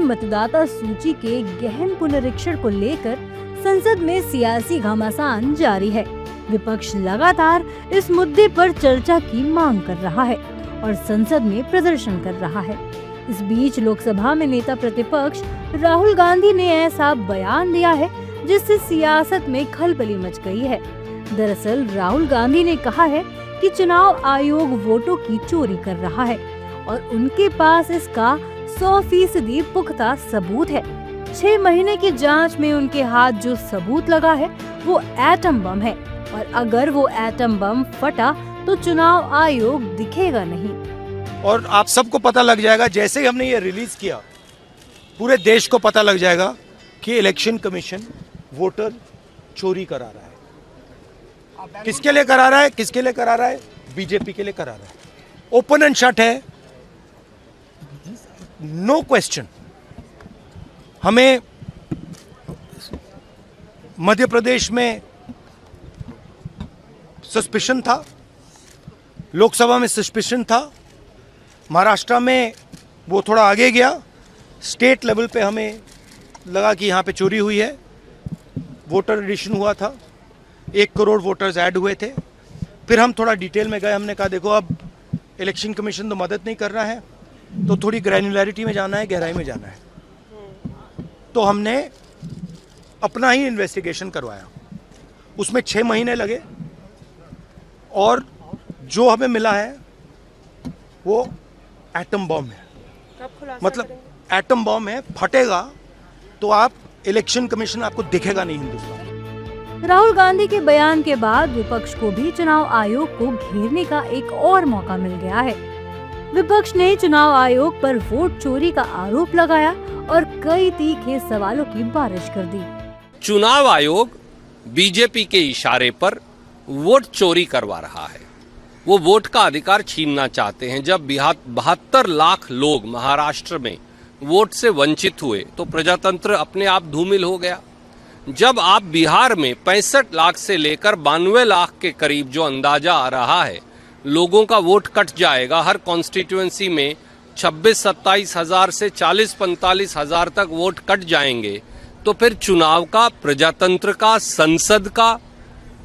मतदाता सूची के गहन पुनरीक्षण को लेकर संसद में सियासी घमासान जारी है। विपक्ष लगातार इस मुद्दे पर चर्चा की मांग कर रहा है और संसद में प्रदर्शन कर रहा है। इस बीच लोकसभा में नेता प्रतिपक्ष राहुल गांधी ने ऐसा बयान दिया है जिससे सियासत में खलबली मच गई है। दरअसल राहुल गांधी ने कहा है कि चुनाव आयोग वोटों की चोरी कर रहा है और उनके पास इसका 100% पुख्ता सबूत है। 6 महीने की जांच में उनके हाथ जो सबूत लगा है वो एटम बम है और अगर वो एटम बम फटा तो चुनाव आयोग दिखेगा नहीं। और आप सबको पता लग जाएगा, जैसे ही हमने ये रिलीज किया पूरे देश को पता लग जाएगा कि इलेक्शन कमीशन वोटर चोरी करा रहा है। किसके लिए करा रहा है? किसके लिए करा रहा है? बीजेपी के लिए करा रहा है। ओपन एंड शट है, नो क्वेश्चन। हमें मध्य प्रदेश में सस्पिशन था, लोकसभा में सस्पिशन था, महाराष्ट्र में वो थोड़ा आगे गया, स्टेट लेवल पे हमें लगा कि यहाँ पे चोरी हुई है। वोटर एडिशन हुआ था, 1 करोड़ वोटर्स ऐड हुए थे। फिर हम थोड़ा डिटेल में गए, हमने कहा देखो अब इलेक्शन कमीशन तो मदद नहीं कर रहा है, तो थोड़ी ग्रैन्युलैरिटी में जाना है, गहराई में जाना है। तो हमने अपना ही इन्वेस्टिगेशन करवाया, उसमें 6 महीने लगे और जो हमें मिला है वो एटम बम है। मतलब एटम बम है, फटेगा तो आप इलेक्शन कमीशन आपको दिखेगा नहीं हिंदुस्तान। राहुल गांधी के बयान के बाद विपक्ष को भी चुनाव आयोग को घेरने का एक और मौका मिल गया है। विपक्ष ने चुनाव आयोग पर वोट चोरी का आरोप लगाया और कई तीखे सवालों की बारिश कर दी। चुनाव आयोग बीजेपी के इशारे पर वोट चोरी करवा रहा है। वो वोट का अधिकार छीनना चाहते हैं। जब 72 लाख लोग महाराष्ट्र में वोट से वंचित हुए तो प्रजातंत्र अपने आप धूमिल हो गया। जब आप बिहार में 65 लाख से लेकर 92 लाख के करीब जो अंदाजा आ रहा है लोगों का वोट कट जाएगा, हर कॉन्स्टिट्यूएंसी में 26-27 हजार से 40-45 हजार तक वोट कट जाएंगे, तो फिर चुनाव का, प्रजातंत्र का, संसद का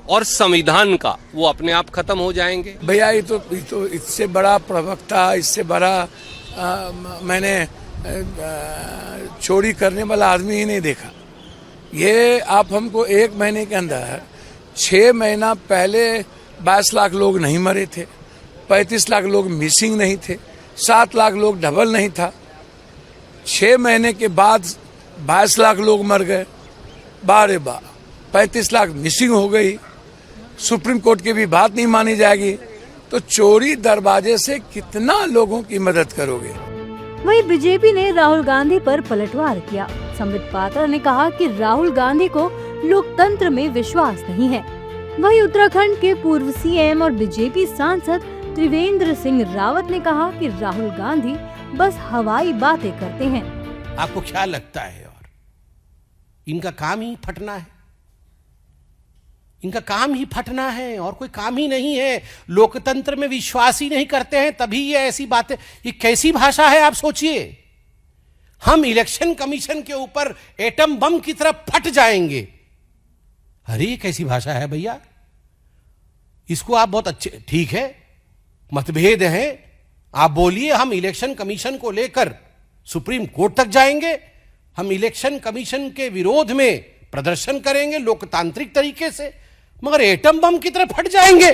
और संविधान का वो अपने आप खत्म हो जाएंगे। भैया ये तो इससे बड़ा प्रवक्ता, इससे बड़ा मैंने चोरी करने वाला आदमी ही नहीं देखा। ये आप हमको 1 महीने के अंदर 6 महीना पहले 22 लाख लोग नहीं मरे थे, 35 लाख लोग मिसिंग नहीं थे, 7 लाख लोग डबल नहीं था। 6 महीने के बाद 22 लाख लोग मर गए, 35 लाख मिसिंग हो गई। सुप्रीम कोर्ट की भी बात नहीं मानी जाएगी तो चोरी दरवाजे से कितना लोगों की मदद करोगे। वहीं बीजेपी ने राहुल गांधी पर पलटवार किया। संबित पात्रा ने कहा कि राहुल गांधी को लोकतंत्र में विश्वास नहीं है। वहीं उत्तराखंड के पूर्व सीएम और बीजेपी सांसद त्रिवेंद्र सिंह रावत ने कहा कि राहुल गांधी बस हवाई बातें करते हैं। आपको क्या लगता है और इनका काम ही फटना है? इनका काम ही फटना है और कोई काम ही नहीं है। लोकतंत्र में विश्वास ही नहीं करते हैं, तभी ये ऐसी बातें। ये कैसी भाषा है आप सोचिए। हम इलेक्शन कमीशन के ऊपर एटम बम की तरफ फट जाएंगे। अरे ये कैसी भाषा है भैया? इसको आप बहुत अच्छे, ठीक है मतभेद है, आप बोलिए, हम इलेक्शन कमीशन को लेकर सुप्रीम कोर्ट तक जाएंगे, हम इलेक्शन कमीशन के विरोध में प्रदर्शन करेंगे लोकतांत्रिक तरीके से, मगर एटम बम की तरफ फट जाएंगे।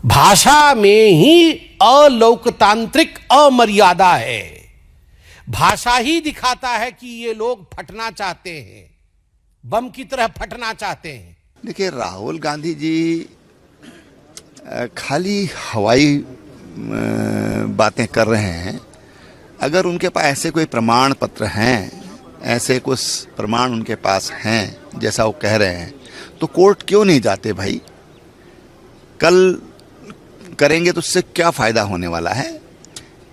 भाषा में ही अलोकतांत्रिक अमर्यादा है। भाषा ही दिखाता है कि ये लोग फटना चाहते हैं, बम की तरह फटना चाहते हैं। देखिए राहुल गांधी जी खाली हवाई बातें कर रहे हैं। अगर उनके पास ऐसे कोई प्रमाण पत्र हैं, ऐसे कुछ प्रमाण उनके पास हैं जैसा वो कह रहे हैं, तो कोर्ट क्यों नहीं जाते भाई? कल करेंगे तो उससे क्या फ़ायदा होने वाला है?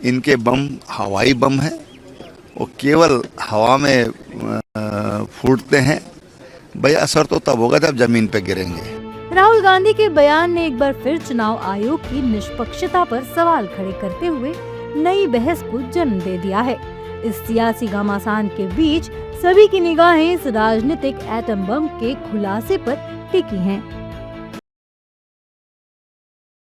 इनके बम हवाई बम है, वो केवल हवा में फूटते हैं। भाई असर तो तब होगा जब जमीन पे गिरेंगे। राहुल गांधी के बयान ने एक बार फिर चुनाव आयोग की निष्पक्षता पर सवाल खड़े करते हुए नई बहस को जन्म दे दिया है। इस सियासी घमासान के बीच सभी की निगाहें इस राजनीतिक एटम बम के खुलासे पर टिकी हैं।